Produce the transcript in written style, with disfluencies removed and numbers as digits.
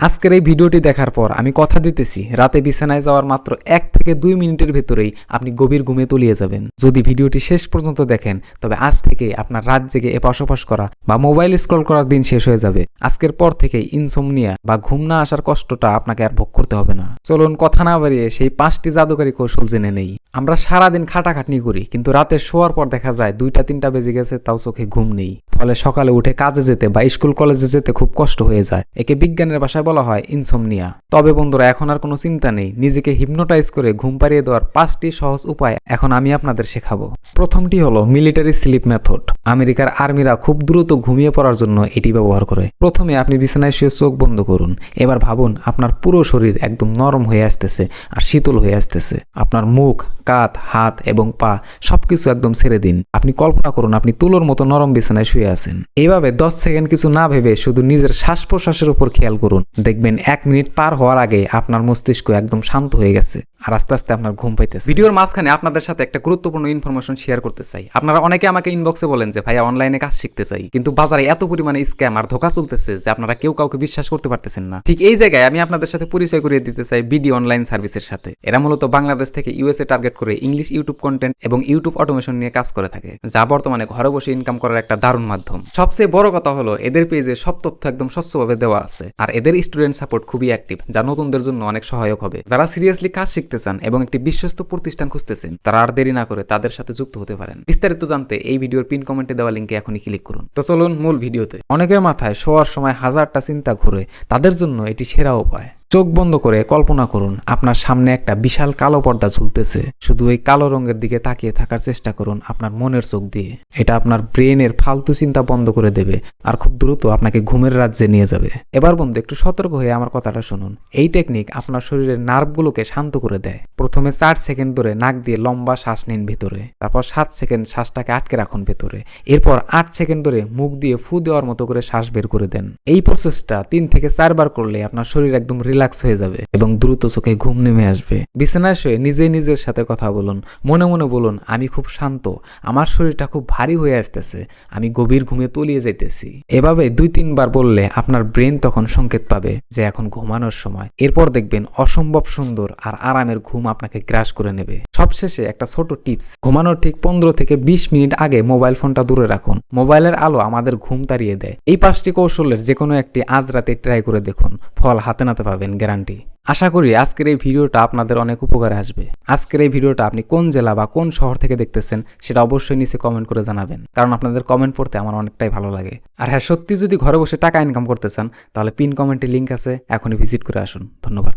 আজকের এই ভিডিওটি দেখার পর আমি কথা দিতেছি রাতে বিছানায় যাওয়ার মাত্র 1 থেকে 2 মিনিটের ভেতরেই আপনি গভীর ঘুমে তলিয়ে যাবেন। যদি ভিডিওটি শেষ পর্যন্ত দেখেন তবে আজ থেকে আপনার রাত জেগে এপাশ ওপাশ করা বা মোবাইল স্ক্রল করার দিন শেষ হয়ে যাবে। আজকের পর থেকে ইনসোমনিয়া বা ঘুম না আসার কষ্টটা আপনাকে আর ভোগ করতে হবে না। চলুন কথা না বাড়িয়ে সেই 5টি জাদুকারী কৌশল জেনে নেই। আমরা সারাদিন খাটাখাটনি করি, কিন্তু রাতে শোয়ার পর দেখা যায় 2টা-3টা বেজে গেছে, তাও চোখে ঘুম নেই। ফলে সকালে উঠে কাজে যেতে বা স্কুল কলেজে যেতে খুব কষ্ট হয়ে যায়। একে বিজ্ঞানের ভাষায় বলা হয় ইনসোমনিয়া। তবে বন্ধুরা, এখন আর কোনো চিন্তা নেই। নিজেকে হিপনোটাইজ করে ঘুম পাড়িয়ে দেওয়ার 5টি সহজ উপায় এখন আমি আপনাদের শেখাবো। প্রথমটি হলো মিলিটারি স্লিপ মেথড। আমেরিকার আর্মিরা খুব দ্রুত ঘুমিয়ে পড়ার জন্য এটি ব্যবহার করে। প্রথমে আপনি বিছানায় শুয়ে চোখ বন্ধ করুন। এবার ভাবুন আপনার পুরো শরীর একদম নরম হয়ে আসতেছে আর শীতল হয়ে আসতেছে। আপনার মুখ, কাঁধ, হাত এবং পা সবকিছু একদম ছেড়ে দিন। আপনি কল্পনা করুন আপনি তুলোর মতো নরম বিছানায় শুয়ে আছেন। এইভাবে 10 সেকেন্ড কিছু না ভেবে শুধু নিজের শ্বাস প্রশ্বাসের উপর খেয়াল করুন। দেখবেন 1 মিনিট পার হওয়ার আগে আপনার মস্তিষ্ক একদম শান্ত হয়ে গেছে আর আস্তে আস্তে আপনার ঘুম পাইতেছে। ভিডিওর মাঝখানে আপনাদের সাথে একটা গুরুত্বপূর্ণ ইনফরমেশন শেয়ার করতে চাই। আপনারা অনেকে আমাকে ইনবক্সে বলেন যে ভাইয়া অনলাইনে কাজ শিখতে চাই, কিন্তু বাজারে এত পরিমাণে স্ক্যাম আর ধোঁকা চলতেছে যে আপনারা কেউ কাউকে বিশ্বাস করতে পারতেছেন না। ঠিক এই জায়গায় আমি আপনাদের সাথে পরিচয় করিয়ে দিতে চাই বিডি অনলাইন সার্ভিসের সাথে। এরা মূলত বাংলাদেশ থেকে ইউএসএ টার্গেট করে ইংলিশ ইউটিউব কন্টেন্ট এবং ইউটিউব অটোমেশন নিয়ে কাজ করে থাকে, যা বর্তমানে ঘরে বসে ইনকাম করার একটা দারুণ মাধ্যম। সবচেয়ে বড় কথা হলো এদের পেজে সব তথ্য একদম স্বচ্ছভাবে দেওয়া আছে, আর এদের স্টুডেন্ট সাপোর্ট খুবই অ্যাক্টিভ, যা নতুনদের জন্য অনেক সহায়ক হবে। যারা সিরিয়াসলি কাজ শিখতে চান এবং একটি বিশ্বস্ত প্রতিষ্ঠান খুঁজতেছেন, তারা আর দেরি না করে তাদের সাথে যুক্ত হতে পারেন। বিস্তারিত জানতে এই ভিডিওর পিন কমেন্টে দেওয়া লিঙ্কে এখনই ক্লিক করুন। তো চলুন মূল ভিডিওতে। অনেকের মাথায় শোয়ার সময় হাজারটা চিন্তা ঘুরে, তাদের জন্য এটি সেরা উপায়। চোখ বন্ধ করে কল্পনা করুন আপনার সামনে একটা বিশাল কালো পর্দা ঝুলতেছে। শুধু এই কালো রঙের দিকে তাকিয়ে থাকার চেষ্টা করুন আপনার মনের চোখ দিয়ে। এটা আপনার ব্রেনের ফালতু চিন্তা বন্ধ করে দেবে আর খুব দ্রুত আপনাকে ঘুমের রাজ্যে নিয়ে যাবে। এবার বন্ধু, একটু সতর্ক হয়ে আমার কথাটা শুনুন। এই টেকনিক আপনার শরীরের নার্ভগুলোকে শান্ত করে দেয়। প্রথমে 4 সেকেন্ড ধরে নাক দিয়ে লম্বা শ্বাস নিন ভেতরে, তারপর 7 সেকেন্ড শ্বাসটাকে আটকে রাখুন ভেতরে, এরপর 8 সেকেন্ড ধরে মুখ দিয়ে ফু দেওয়ার মতো করে শ্বাস বের করে দেন। এই প্রসেসটা 3 থেকে 4 বার করলে আপনার শরীর একদম রিল্যাক্স হয়ে যাবে এবং দ্রুত চোখে ঘুম নেমে আসবে। বিছানায় শুয়ে নিজেই নিজের সাথে কথা বলুন। মনে মনে বলুন, আমি খুব শান্ত, আমার শরীরটা খুব ভারী হয়ে আসতেছে, আমি গভীর ঘুমে তলিয়ে যাইতেছি। এভাবে 2-3 বার বললে আপনার ব্রেন তখন সংকেত পাবে যে এখন ঘুমানোর সময়। এরপর দেখবেন অসম্ভব সুন্দর আর আরামের ঘুম আপনাকে গ্রাস করে নেবে। সবশেষে একটা ছোট টিপস, ঘুমানোর ঠিক 15 থেকে 20 মিনিট আগে মোবাইল ফোনটা দূরে রাখুন। মোবাইলের আলো আমাদের ঘুম তাড়িয়ে দেয়। এই 5টি কৌশলের যে কোনো একটি আজ রাতে ট্রাই করে দেখুন, ফল হাতে নাতে পাবেন গ্যারান্টি। আশা করি আজকের এই ভিডিওটা আপনাদের অনেক উপকারে আসবে। আজকের এই ভিডিওটা আপনি কোন জেলা বা কোন শহর থেকে দেখতেছেন সেটা অবশ্যই নিচে কমেন্ট করে জানাবেন, কারণ আপনাদের কমেন্ট পড়তে আমার অনেকটাই ভালো লাগে। আর হ্যাঁ, সত্যি যদি ঘরে বসে টাকা ইনকাম করতে চান তাহলে পিন কমেন্টে লিঙ্ক আছে, এখনই ভিজিট করে আসুন। ধন্যবাদ।